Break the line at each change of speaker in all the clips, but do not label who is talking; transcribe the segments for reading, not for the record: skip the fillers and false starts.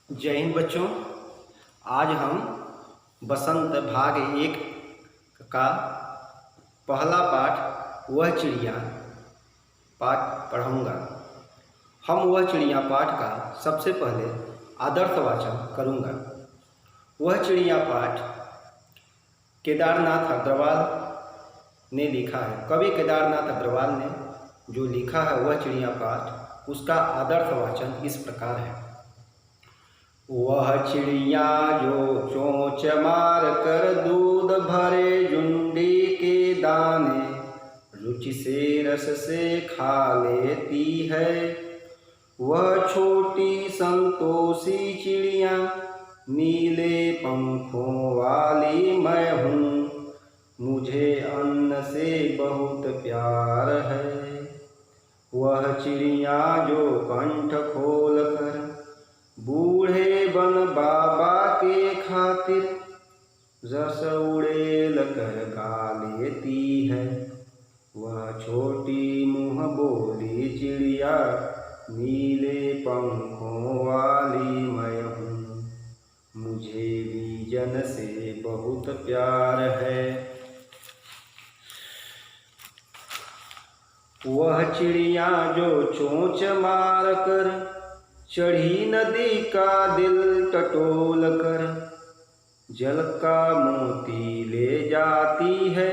जय हिंद बच्चों। आज हम बसंत भाग 1 का पहला पाठ वह चिड़िया पाठ पढ़ाऊँगा। हम वह चिड़िया पाठ का सबसे पहले आदर्श वाचन करूँगा। वह चिड़िया पाठ केदारनाथ अग्रवाल ने लिखा है। कवि केदारनाथ अग्रवाल ने जो लिखा है वह चिड़िया पाठ, उसका आदर्श वाचन इस प्रकार है। वह चिड़िया जो चोंच मार कर दूध भरे जुंडी के दाने रुचि से रस से खा लेती है। वह छोटी संतोषी चिड़िया नीले पंखों वाली मैं हूँ, मुझे अन्न से बहुत प्यार है। वह चिड़िया जो कंठ खोल कर बूढ़े बन बाबा के खातिर रस उड़ेल कर गा लेती है। वह छोटी मुँह बोली चिड़िया नीले पंखों वाली मैं हूँ, मुझे भी जन से बहुत प्यार है। वह चिड़िया जो चोंच मार कर चढ़ी नदी का दिल टटोल कर जल का मोती ले जाती है।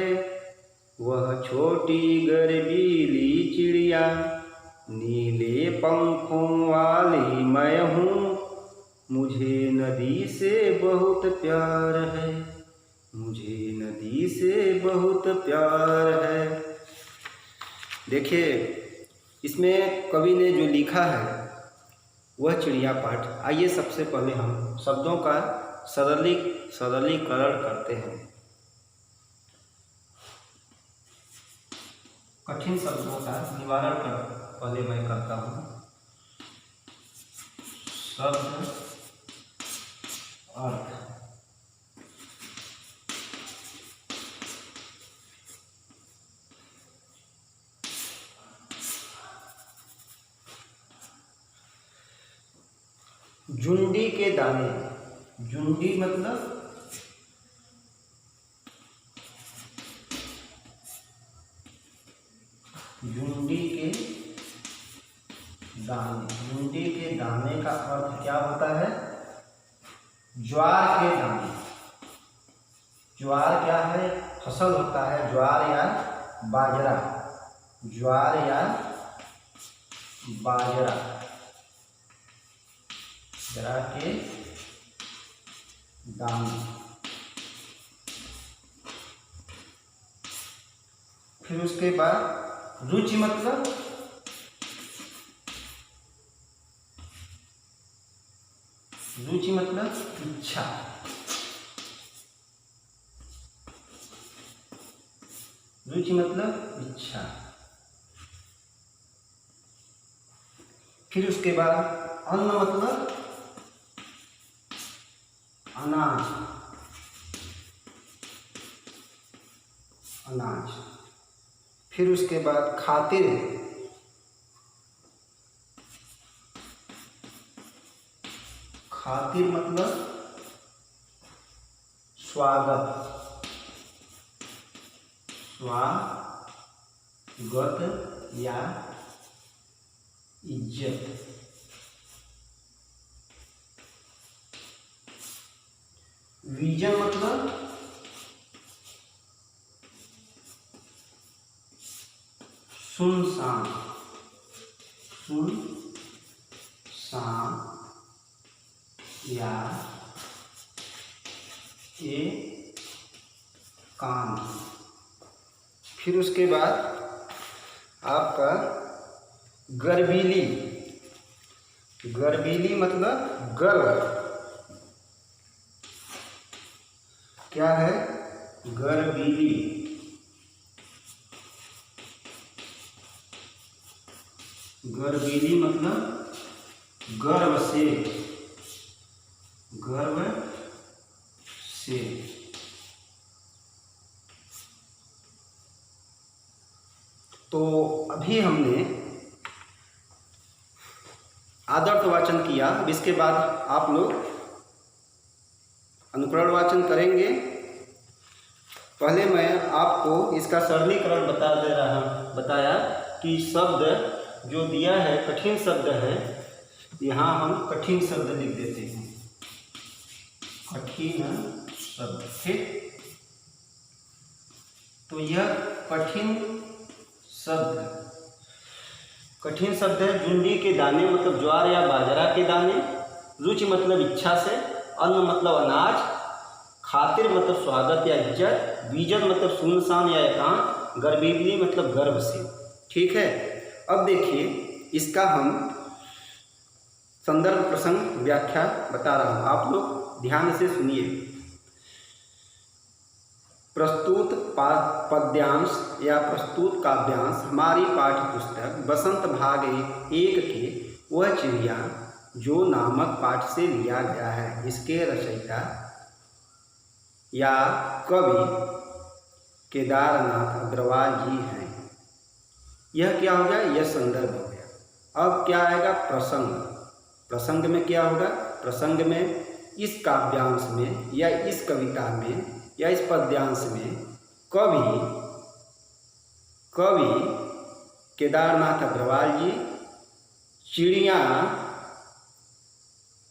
वह छोटी गर्वीली चिड़िया नीले पंखों वाली मैं हूँ, मुझे नदी से बहुत प्यार है, मुझे नदी से बहुत प्यार है। देखिए, इसमें कवि ने जो लिखा है वह चिड़िया पाठ। आइए सबसे पहले हम शब्दों का सरलीकरण करते हैं। कठिन शब्दों का निवारण पहले मैं करता हूँ। शब्द अर्थ। जुंडी के दाने, जुंडी मतलब जुंडी के दाने। जुंडी के दाने का अर्थ क्या होता है? ज्वार के दाने। ज्वार क्या है? फसल होता है, ज्वार या बाजरा। ज्वार या बाजरा जरा के दाने। फिर उसके बाद रुचि मतलब इच्छा। रुचि मतलब इच्छा। फिर उसके बाद अन्न मतलब अनाज। अनाज। फिर उसके बाद खातिर। खातिर मतलब स्वागत। स्वागत या इज्जत। विजन मतलब सुनसान। सुनसान या एकांत। फिर उसके बाद आपका गर्वीली। गर्वीली मतलब गर्व। क्या है? गर्वीली। गर्वीली मतलब गर्व से। गर्व से। तो अभी हमने आदर्श वाचन किया। अब इसके बाद आप लोग अनुकरण वाचन करेंगे। पहले मैं आपको इसका सरलीकरण बताया कि शब्द जो दिया है कठिन शब्द है, यहाँ हम कठिन शब्द लिख देते हैं, कठिन शब्द। ठीक, तो यह कठिन शब्द है। जुंडी के दाने मतलब ज्वार या बाजरा के दाने, रुचि मतलब इच्छा से, अन्न मतलब अनाज, खातिर मतलब स्वागत या इज्जत, बीजन मतलब सुनसान या एकांत, गर्भीली मतलब गर्भ से। ठीक है, अब देखिए इसका हम संदर्भ प्रसंग व्याख्या बता रहा हूँ, आप लोग ध्यान से सुनिए। प्रस्तुत पद्यांश या प्रस्तुत काव्यांश हमारी पाठ्य पुस्तक बसंत भाग 1 के वह चिड़िया जो नामक पाठ से लिया गया है। इसके रचयिता या कवि केदारनाथ अग्रवाल जी हैं। यह क्या हो गया, यह संदर्भ हो गया। अब क्या आएगा, प्रसंग। प्रसंग में क्या होगा, प्रसंग में इस काव्यांश में या इस कविता में या इस पद्यांश में कवि केदारनाथ अग्रवाल जी चिड़िया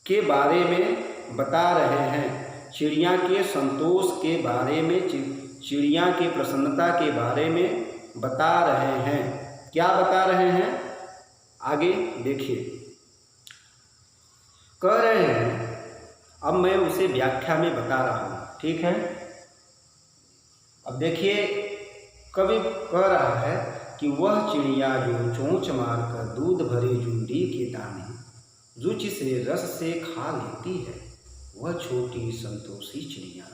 के बारे में बता रहे हैं। चिड़िया के संतोष के बारे में, चिड़िया की प्रसन्नता के बारे में बता रहे हैं। क्या बता रहे हैं, आगे देखिए। कह रहे हैं, अब मैं उसे व्याख्या में बता रहा हूँ। ठीक है, अब देखिए कवि कह रहा है कि वह चिड़िया जो चोंच मारकर दूध भरे जुंडी के दाने रुचि से रस से खा लेती है, वह छोटी संतोषी चिड़िया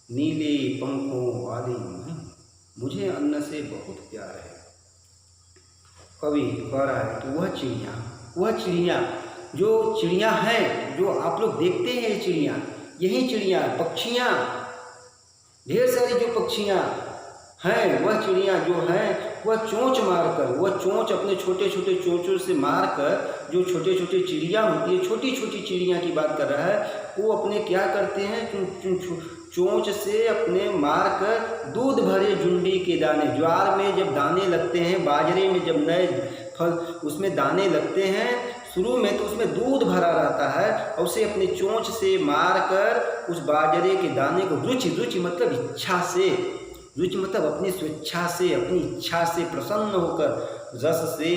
नीले पंखों वाली मैं, मुझे अन्न से बहुत प्यार है। कवि कह रहा है कि वह चिड़िया जो चिड़िया है, जो आप लोग देखते हैं चिड़िया, यही चिड़िया, पक्षियाँ, ढेर सारी जो पक्षियाँ हैं, वह चिड़िया जो है वह चोंच मारकर, वह चोंच अपने छोटे छोटे चोंचों से मारकर, जो छोटे छोटे चिड़िया होती है, छोटी छोटी चिड़िया की बात कर रहा है, वो अपने क्या करते हैं, चोंच से अपने मारकर दूध भरे जुंडी के दाने, ज्वार में जब दाने लगते हैं, बाजरे में जब नए फल उसमें दाने लगते हैं, शुरू में तो उसमें दूध भरा रहता है, और उसे अपने चोंच से मारकर उस बाजरे के दाने को रुचि मतलब इच्छा से, रुचि मतलब अपनी स्वेच्छा से, अपनी इच्छा से प्रसन्न होकर रस से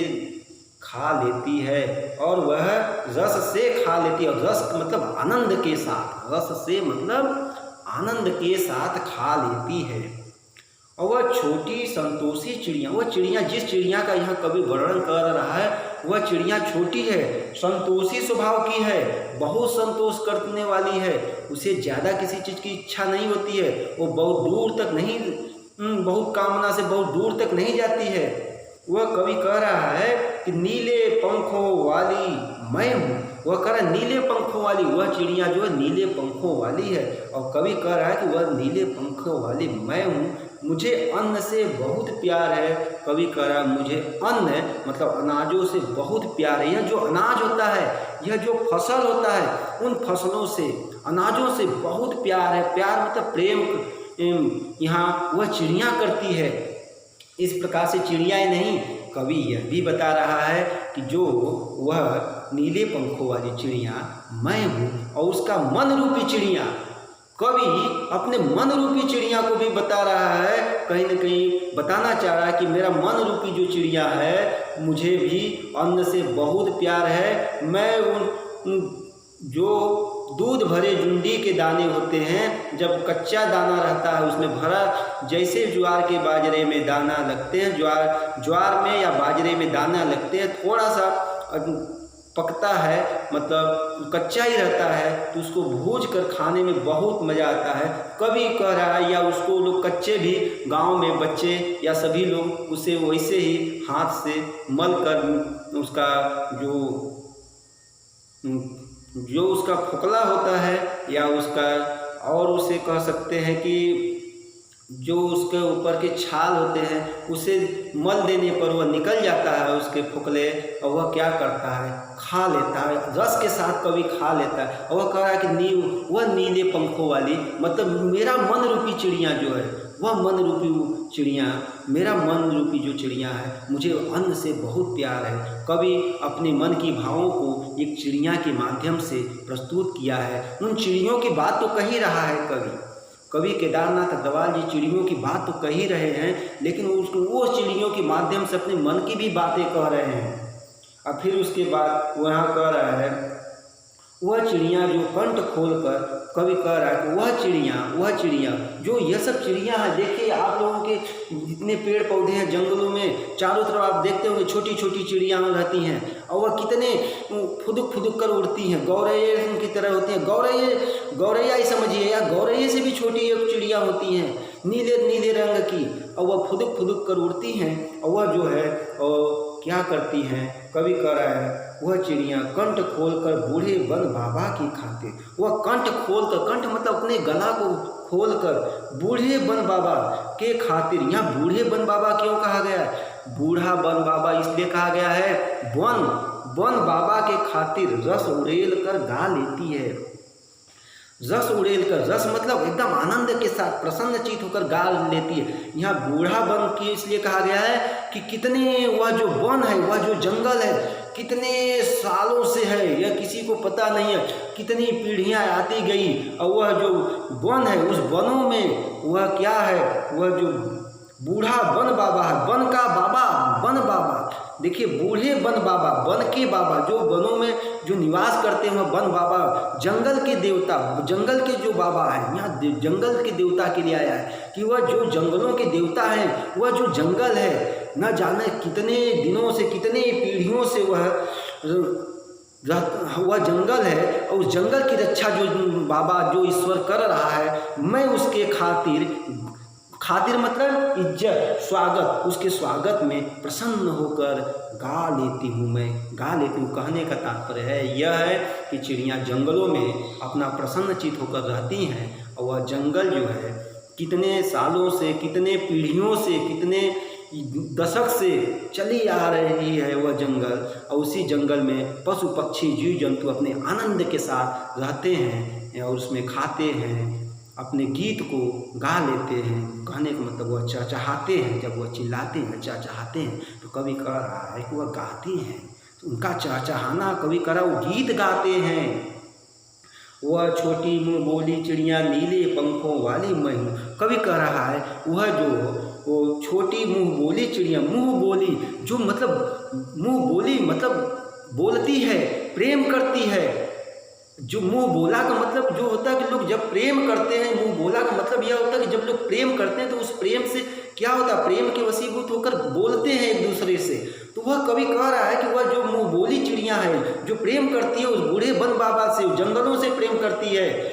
खा लेती है। और वह रस से खा लेती है, और रस मतलब आनंद के साथ, रस से मतलब आनंद के साथ खा लेती है। और वह छोटी संतोषी चिड़िया, वह चिड़िया, जिस चिड़िया का यहाँ कवि वर्णन कर रहा है, वह चिड़िया छोटी है, संतोषी स्वभाव की है, बहुत संतोष करने वाली है, उसे ज़्यादा किसी चीज़ की इच्छा नहीं होती है, वो बहुत दूर तक नहीं, बहुत कामना से बहुत दूर तक नहीं जाती है। वह कवि कह रहा है कि नीले पंखों वाली मैं हूँ, वह कह रहा है नीले पंखों वाली, वह चिड़िया जो है नीले पंखों वाली है। और कवि कह रहा है कि वह नीले पंखों वाली मैं हूँ, मुझे अन्न से बहुत प्यार है। कवि कह रहा है मुझे अन्न मतलब अनाजों से बहुत प्यार है। यह जो अनाज होता है, यह जो फसल होता है, उन फसलों से, अनाजों से बहुत प्यार है। प्यार मतलब प्रेम यहाँ वह चिड़िया करती है। इस प्रकार से चिड़ियाएँ नहीं, कवि यह भी बता रहा है कि जो वह नीले पंखों वाली चिड़िया मैं हूँ, और उसका मन रूपी चिड़िया, कवि अपने मन रूपी चिड़िया को भी बता रहा है, कहीं न कहीं बताना चाह रहा है कि मेरा मन रूपी जो चिड़िया है, मुझे भी अन्न से बहुत प्यार है। मैं उन जो दूध भरे जुंडी के दाने होते हैं, जब कच्चा दाना रहता है उसमें भरा, जैसे ज्वार के बाजरे में दाना लगते हैं, ज्वार में या बाजरे में दाना लगते हैं, थोड़ा सा पकता है, मतलब कच्चा ही रहता है, तो उसको भूज कर खाने में बहुत मज़ा आता है। कभी कह रहा है, या उसको लोग कच्चे भी गांव में बच्चे या सभी लोग उसे वैसे ही हाथ से मल कर उसका जो उसका फुकला होता है, या उसका, और उसे कह सकते हैं कि जो उसके ऊपर के छाल होते हैं उसे मल देने पर वह निकल जाता है उसके फोकले, और वह क्या करता है, खा लेता है, रस के साथ कभी खा लेता है। और वह कह रहा है कि वह नीले पंखों वाली, मतलब मेरा मन रूपी चिड़िया जो है, वह मन रूपी चिड़िया, मेरा मन रूपी जो चिड़िया है, मुझे अन्न से बहुत प्यार है। कभी अपने मन की भावों को एक चिड़िया के माध्यम से प्रस्तुत किया है। उन चिड़ियों की बात तो कह ही रहा है कवि केदारनाथ अग्रवाल जी चिड़ियों की बात तो कह ही रहे हैं, लेकिन वो चिड़ियों के माध्यम से अपने मन की भी बातें कह रहे हैं। और फिर उसके बाद वहाँ कह रहा है, वह चिड़िया जो कंठ खोलकर, कवि कह रहा है कि वह चिड़िया जो ये सब चिड़िया है। देखिए आप लोगों के जितने पेड़ पौधे हैं जंगलों में, चारों तरफ आप देखते होंगे छोटी छोटी चिड़िया रहती हैं, और वह कितने फुदुक फुदुक कर उड़ती हैं, गौरैया की तरह होती हैं। गौरैया ही समझिए, या गौरैया से भी छोटी एक चिड़िया होती हैं, नीले नीले रंग की, और वह फुदुक फुदुक कर उड़ती हैं। और वह जो है और क्या करती हैं, कवि कह रहा है, वह चिड़िया कंठ खोलकर बूढ़े वन बाबा की खातिर, वह कंठ खोलकर, कंठ मतलब अपने गला को खोलकर बूढ़े वन बाबा के खातिर। यहाँ बूढ़े वन बाबा क्यों कहा गया है? बूढ़ा वन बाबा इसलिए कहा गया है, वन बाबा के खातिर रस उड़ेल कर गा लेती है। रस उड़ेल कर, रस मतलब एकदम आनंद के साथ प्रसन्नचित होकर गा लेती है। यहाँ बूढ़ा वन की इसलिए कहा गया है कि कितने, वह जो वन है, वह जो जंगल है, कितने सालों से है, यह किसी को पता नहीं है, कितनी पीढ़ियाँ आती गई, और वह जो वन है उस वनों में वह क्या है, वह जो बूढ़ा वन बाबा है, वन का बाबा, वन बाबा। देखिए बूढ़े वन बाबा, वन के बाबा, जो वनों में जो निवास करते हैं वन बाबा, जंगल के देवता, जंगल के जो बाबा है, यहाँ जंगल के देवता के लिए आया है कि वह जो जंगलों के देवता हैं, वह जो जंगल है, न जाने कितने दिनों से, कितने पीढ़ियों से वह जंगल है, और उस जंगल की रक्षा जो बाबा, जो ईश्वर कर रहा है, मैं उसके खातिर मतलब इज्जत, स्वागत, उसके स्वागत में प्रसन्न होकर गा लेती हूँ, मैं गा लेती हूँ। कहने का तात्पर्य है यह है कि चिड़िया जंगलों में अपना प्रसन्नचित होकर रहती हैं, और वह जंगल जो है कितने सालों से, कितने पीढ़ियों से, कितने दशक से चली आ रही है वह जंगल, और उसी जंगल में पशु पक्षी जीव जंतु अपने आनंद के साथ रहते हैं और उसमें खाते हैं, अपने गीत को गा लेते हैं। कहने का मतलब वह चहचहाते हैं, जब वह चिल्लाते हैं, चहचहाते हैं, तो कवि कह रहा है कि वह गाते हैं, तो उनका चहचहाना, कवि कह रहा है वो गीत गाते हैं। वह छोटी मुँह बोली चिड़िया नीले पंखों वाली मैं हूँ। कवि कह रहा है वह जो वो छोटी मुँह बोली चिड़िया, मुँह बोली जो मतलब मुँह बोली मतलब बोलती है, प्रेम करती है। जो मुँह बोला का मतलब जो होता है कि लोग जब प्रेम करते हैं, मुँह बोला का मतलब यह होता है कि जब लोग प्रेम करते हैं तो उस प्रेम से क्या होता है, प्रेम के वशीभूत होकर बोलते हैं एक दूसरे से। तो वह कवि कह रहा है कि वह जो मुँह बोली चिड़िया है, जो प्रेम करती है उस बूढ़े वन बाबा से, जंगलों से प्रेम करती है,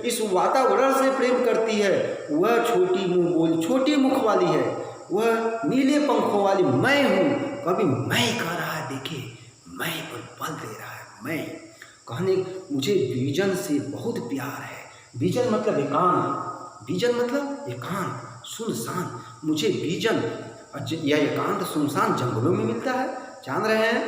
इस वातावरण से प्रेम करती है, वह छोटी मुँह बोली, छोटी मुख वाली है, वह नीले पंखों वाली मैं हूँ। कवि मैं कह रहा है, देखिए मैं पर बल दे रहा है। मैं कहने, मुझे विजन से बहुत प्यार है। विजन मतलब एकांत, विजन मतलब एकांत, सुनसान। मुझे विजन यह एकांत सुनसान जंगलों में मिलता है, जान रहे हैं।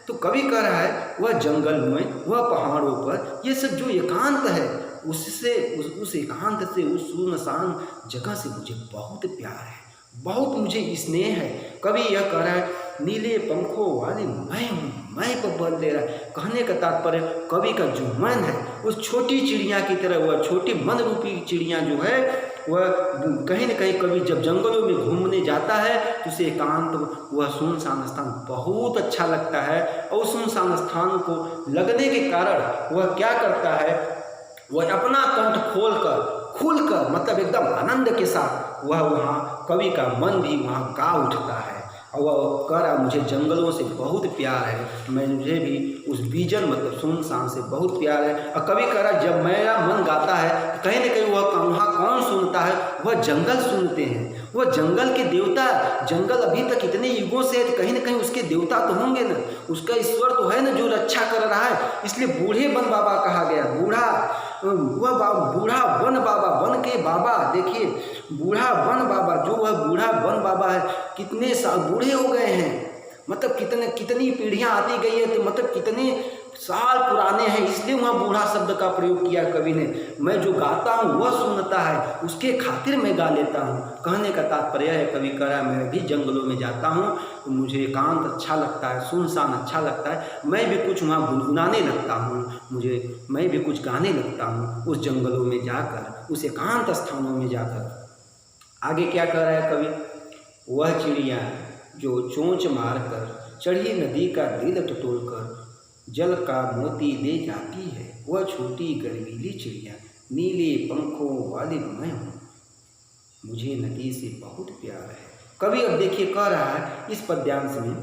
तो कवि कह रहा है वह जंगल में, वह पहाड़ों पर, ये सब जो एकांत है, उससे उस एकांत से, उस सुनसान जगह से मुझे बहुत प्यार है, बहुत मुझे स्नेह है। कवि यह कह रहा है नीले पंखों वाली मैं हूँ, मैं पर बल दे रहा है। कहने का तात्पर्य कवि का जो मन है उस छोटी चिड़िया की तरह, वह छोटी मन रूपी चिड़िया जो है, वह कहीं न कहीं कवि जब जंगलों में घूमने जाता है तो उसे एकांत, वह सुनसान स्थान बहुत अच्छा लगता है। और उस सुनसान स्थान को लगने के कारण वह क्या करता है, वह अपना कंठ खुलकर मतलब एकदम आनंद के साथ वह वहाँ, कवि का मन भी वहाँ गा उठता है। और वह कह रहा मुझे जंगलों से बहुत प्यार है, मुझे भी उस विजन मतलब सुनसान से बहुत प्यार है। और कवि कह रहा जब मेरा मन गाता है तो कहीं न कहीं वह वहाँ कौन सुनता है, वह जंगल सुनते हैं। वह जंगल के देवता, जंगल अभी तक इतने युगों से है तो कहीं न कहीं उसके देवता तो होंगे ना, उसका ईश्वर तो है ना जो रक्षा कर रहा है। इसलिए बूढ़े वन बाबा कहा गया, बूढ़ा वह बूढ़ा वन बाबा, वन के बाबा, देखिए बूढ़ा वन बाबा, जो वह बूढ़ा वन बाबा है, कितने साल बूढ़े हो गए हैं, मतलब कितनी पीढ़ियां आती गई है, तो मतलब कितने साल पुराने हैं, इसलिए वहाँ बूढ़ा शब्द का प्रयोग किया कवि ने। मैं जो गाता हूँ वह सुनता है, उसके खातिर मैं गा लेता हूँ। कहने का तात्पर्य है, कवि कह रहा है मैं भी जंगलों में जाता हूँ तो मुझे एकांत अच्छा लगता है, सुनसान अच्छा लगता है, मैं भी कुछ वहाँ गुनगुनाने लगता हूँ, मैं भी कुछ गाने लगता हूँ उस जंगलों में जाकर, उस एकांत स्थानों में जाकर। आगे क्या कह रहा है कवि, वह चिड़िया जो चोंच मारकर चढ़ी नदी का दिल टटोलकर जल का मोती ले जाती है, वह छोटी गर्वीली चिड़िया नीले पंखों वाली मैं हूँ, मुझे नदी से बहुत प्यार है। कवि अब देखिए कह रहा है इस पद्यांश में,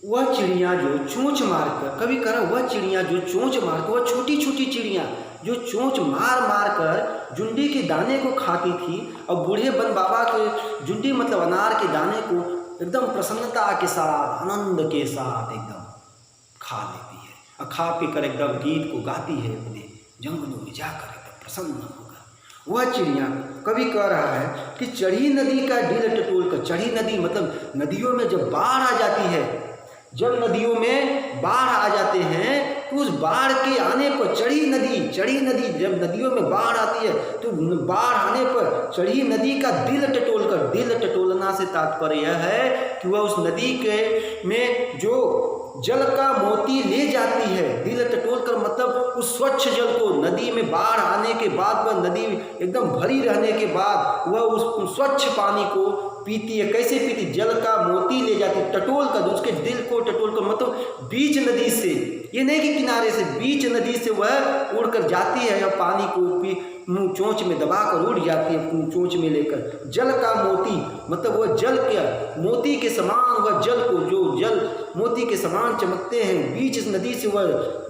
वह चिड़िया जो चोंच मारकर, कवि कह रहा वह चिड़िया जो चोंच मारकर, वह छोटी छोटी चिड़िया जो चोंच मार मार कर जुंडी के दाने को खाती थी, और बूढ़े वन बाबा के जुंडी मतलब अनार के दाने को एकदम प्रसन्नता के साथ, आनंद के साथ एकदम खा लेती है, और खा पी कर एकदम गीत को गाती है अपने जंगलों में जाकर एकदम प्रसन्न होकर। वह चिड़िया, कवि कह रहा है कि चढ़ी नदी का डिल टटोल कर, चढ़ी नदी मतलब नदियों में जब बाढ़ आ जाती है, जब नदियों में बाढ़ आ जाते हैं तो उस बाढ़ के आने पर चढ़ी नदी, जब नदियों में बाढ़ आती है तो बाढ़ आने पर चढ़ी नदी का दिल टटोल कर, दिल टटोलना से तात्पर्य यह है कि वह उस नदी के में जो जल का मोती ले जाती है, दिल टटोल कर मतलब उस स्वच्छ जल को, नदी में बाढ़ आने के बाद वह नदी एकदम भरी रहने के बाद वह उस स्वच्छ पानी को पीती है। कैसे पीती, जल का मोती ले जाती, टटोल कर, उसके दिल को टटोल कर, मतलब बीच नदी से, ये नहीं कि किनारे से, बीच नदी से वह उड़कर जाती है और पानी को मुँह चोंच में दबाकर उड़ जाती है, चोंच में लेकर। जल का मोती मतलब वह जल के मोती के समान, वह जल को जो जल मोती के समान चमकते हैं, बीच नदी से वह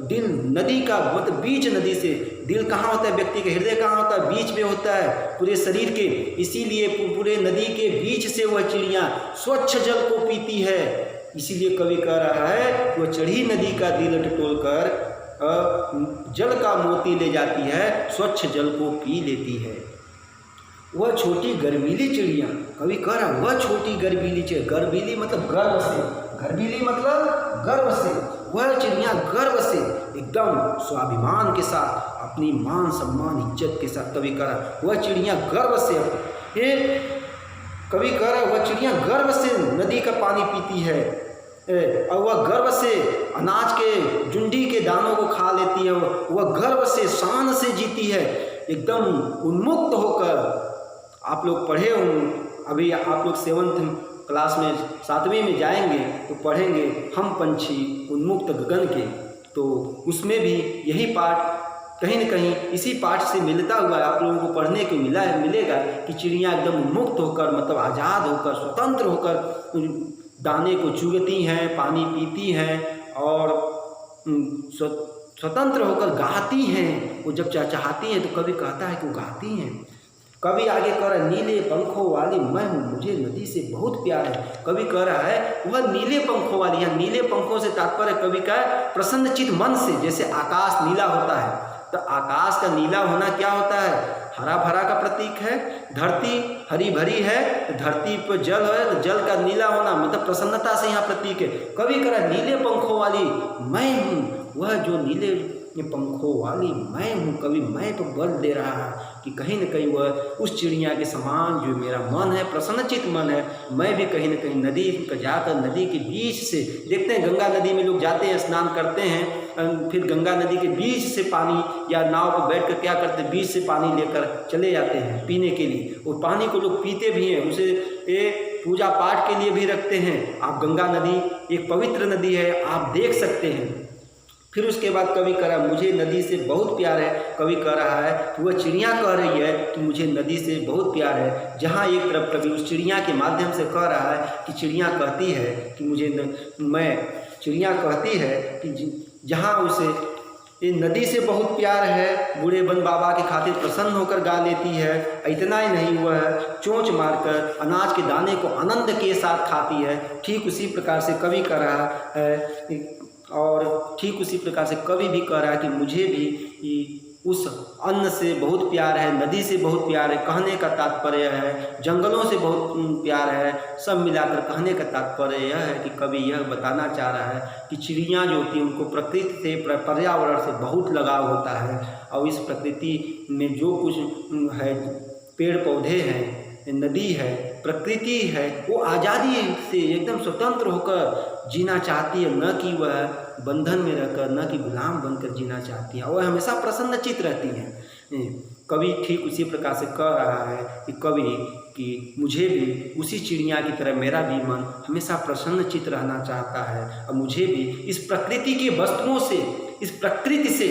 दिल, नदी का मतलब बीच नदी से, दिल कहाँ होता है व्यक्ति के, हृदय कहाँ होता है, बीच में होता है पूरे शरीर के, इसीलिए पूरे नदी के बीच से वह चिड़िया स्वच्छ जल को पीती है। इसीलिए कवि कह रहा है कि वह चढ़ी नदी का दिल टटोल कर जल का मोती ले जाती है, स्वच्छ जल को पी लेती है। वह छोटी गर्वीली चिड़िया, कवि कह रहा है वह छोटी गर्वीली चिड़िया, गर्वीली मतलब गर्व से, गर्वीली मतलब गर्व से, वह चिड़िया गर्व से एकदम स्वाभिमान के साथ, अपनी मान सम्मान इज्जत के साथ, कवि कह रहा वह चिड़िया गर्व से, ये कवि कह रहा वह चिड़िया गर्व से नदी का पानी पीती है, और वह गर्व से अनाज के जुंडी के दानों को खा लेती है, वह गर्व से शान से जीती है, एकदम उन्मुक्त होकर। आप लोग पढ़े होंगे, अभी आप लोग 7th क्लास में 7वीं में जाएंगे तो पढ़ेंगे हम पंछी उन्मुक्त गगन के, तो उसमें भी यही पाठ कहीं न कहीं इसी पाठ से मिलता हुआ आप लोगों को पढ़ने को मिलेगा कि चिड़िया एकदम मुक्त होकर मतलब आज़ाद होकर स्वतंत्र होकर दाने को चुगती हैं, पानी पीती हैं और स्वतंत्र होकर गाती हैं। वो जब चाहती हैं तो कवि कहता है कि वो गाती हैं। कवि आगे कह रहा है नीले पंखों वाली मैं हूँ, मुझे नदी से बहुत प्यार है। कवि कह रहा है वह नीले पंखों वाली, यहाँ नीले पंखों से तात्पर्य कवि का प्रसन्नचित मन से, जैसे आकाश नीला होता है तो आकाश का नीला होना क्या होता है, हरा भरा का प्रतीक है। धरती हरी भरी है तो धरती पर जल है तो जल का नीला होना मतलब प्रसन्नता से यहाँ प्रतीक है। कवि कह रहा है नीले पंखों वाली मैं हूँ, वह जो नीले पंखों वाली मैं हूँ, कवि मैं तो बल दे रहा है कि कहीं न कहीं वह उस चिड़िया के समान जो मेरा मन है, प्रसन्नचित मन है, मैं भी कहीं न कहीं नदी पर जाकर नदी के बीच से, देखते हैं गंगा नदी में लोग जाते हैं स्नान करते हैं, फिर गंगा नदी के बीच से पानी या नाव पर बैठ कर क्या करते हैं, बीच से पानी लेकर चले जाते हैं पीने के लिए। वो पानी को लोग पीते भी हैं, उसे पूजा पाठ के लिए भी रखते हैं। आप गंगा नदी एक पवित्र नदी है, आप देख सकते हैं। फिर उसके बाद कवि कह रहा है मुझे नदी से बहुत प्यार है। कवि कह रहा है कि वह चिड़िया कह रही है कि मुझे नदी से बहुत प्यार है। जहाँ एक तरफ कवि उस चिड़िया के माध्यम से कह रहा है कि चिड़िया कहती है कि चिड़िया कहती है कि जहाँ उसे ये नदी से बहुत प्यार है, बूढ़े वन बाबा की खातिर प्रसन्न होकर गा लेती है। इतना ही नहीं, वह चोंच मारकर अनाज के दाने को आनंद के साथ खाती है। ठीक उसी प्रकार से कवि कह रहा है और ठीक उसी प्रकार से कवि भी कह रहा है कि मुझे भी उस अन्न से बहुत प्यार है, नदी से बहुत प्यार है, कहने का तात्पर्य है जंगलों से बहुत प्यार है। सब मिलाकर कहने का तात्पर्य यह है कि कवि यह बताना चाह रहा है कि चिड़ियाँ जो होती हैं उनको प्रकृति से, पर्यावरण से बहुत लगाव होता है। और इस प्रकृति में जो कुछ है, पेड़ पौधे हैं, नदी है, प्रकृति है, वो आज़ादी से एकदम स्वतंत्र होकर जीना चाहती है, न कि वह बंधन में रहकर, न कि गुलाम बनकर जीना चाहती है। वह हमेशा प्रसन्नचित्त रहती हैं। कवि ठीक उसी प्रकार से कह रहा है कि कवि कि मुझे भी उसी चिड़िया की तरह मेरा भी मन हमेशा प्रसन्नचित्त रहना चाहता है और मुझे भी इस प्रकृति के वस्तुओं से, इस प्रकृति से,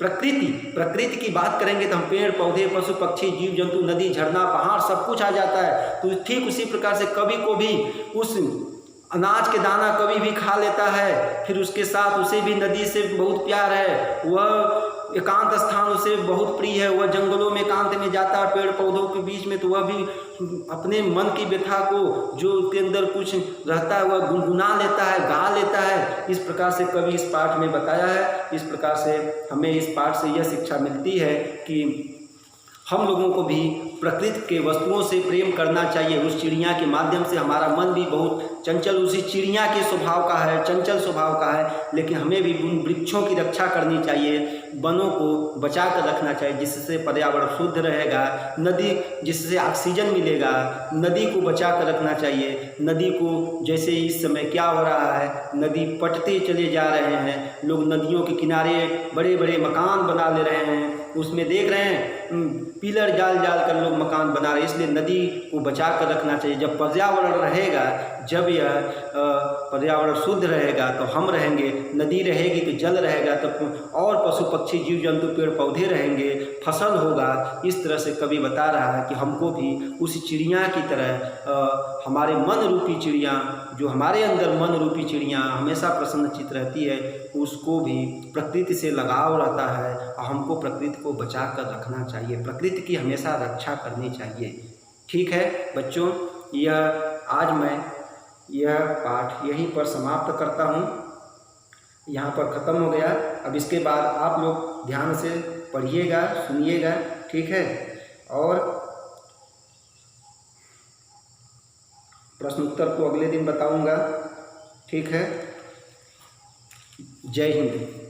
प्रकृति की बात करेंगे तो हम पेड़ पौधे, पशु पक्षी, जीव जंतु, नदी, झरना, पहाड़ सब कुछ आ जाता है। तो ठीक उसी प्रकार से कवि को भी उस अनाज के दाना कभी भी खा लेता है, फिर उसके साथ उसे भी नदी से बहुत प्यार है, वह एकांत स्थान उसे बहुत प्रिय है, वह जंगलों में एकांत में जाता है पेड़ पौधों के बीच में, तो वह भी अपने मन की व्यथा को, जो उसके अंदर कुछ रहता है, वह गुनगुना लेता है, गा लेता है। इस प्रकार से कवि इस पाठ में बताया है। इस प्रकार से हमें इस पाठ से यह शिक्षा मिलती है कि हम लोगों को भी प्रकृति के वस्तुओं से प्रेम करना चाहिए। उस चिड़िया के माध्यम से हमारा मन भी बहुत चंचल, उसी चिड़िया के स्वभाव का है, चंचल स्वभाव का है, लेकिन हमें भी उन वृक्षों की रक्षा करनी चाहिए, वनों को बचा कर रखना चाहिए, जिससे पर्यावरण शुद्ध रहेगा, नदी जिससे ऑक्सीजन मिलेगा, नदी को बचा कर रखना चाहिए। नदी को जैसे इस समय क्या हो रहा है, नदी पटते चले जा रहे हैं, लोग नदियों के किनारे बड़े बड़े मकान बना ले रहे हैं, उसमें देख रहे हैं पिलर जाल कर लोग मकान बना रहे हैं। इसलिए नदी को बचा कर रखना चाहिए। जब पर्यावरण रहेगा, जब यह पर्यावरण शुद्ध रहेगा तो हम रहेंगे, नदी रहेगी तो जल रहेगा, तो और पशु पक्षी, जीव जंतु, पेड़ पौधे रहेंगे, फसल होगा। इस तरह से कवि बता रहा है कि हमको भी उस चिड़िया की तरह, हमारे मन रूपी चिड़िया, जो हमारे अंदर मन रूपी चिड़िया हमेशा प्रसन्नचित्त रहती है, उसको भी प्रकृति से लगाव रहता है और हमको प्रकृति को बचा कर रखना चाहिए, प्रकृति की हमेशा रक्षा करनी चाहिए। ठीक है बच्चों, आज मैं यह पाठ यहीं पर समाप्त करता हूँ, यहाँ पर ख़त्म हो गया। अब इसके बाद आप लोग ध्यान से पढ़िएगा, सुनिएगा, ठीक है, और प्रश्न उत्तर को अगले दिन बताऊँगा, ठीक है। जय हिंद।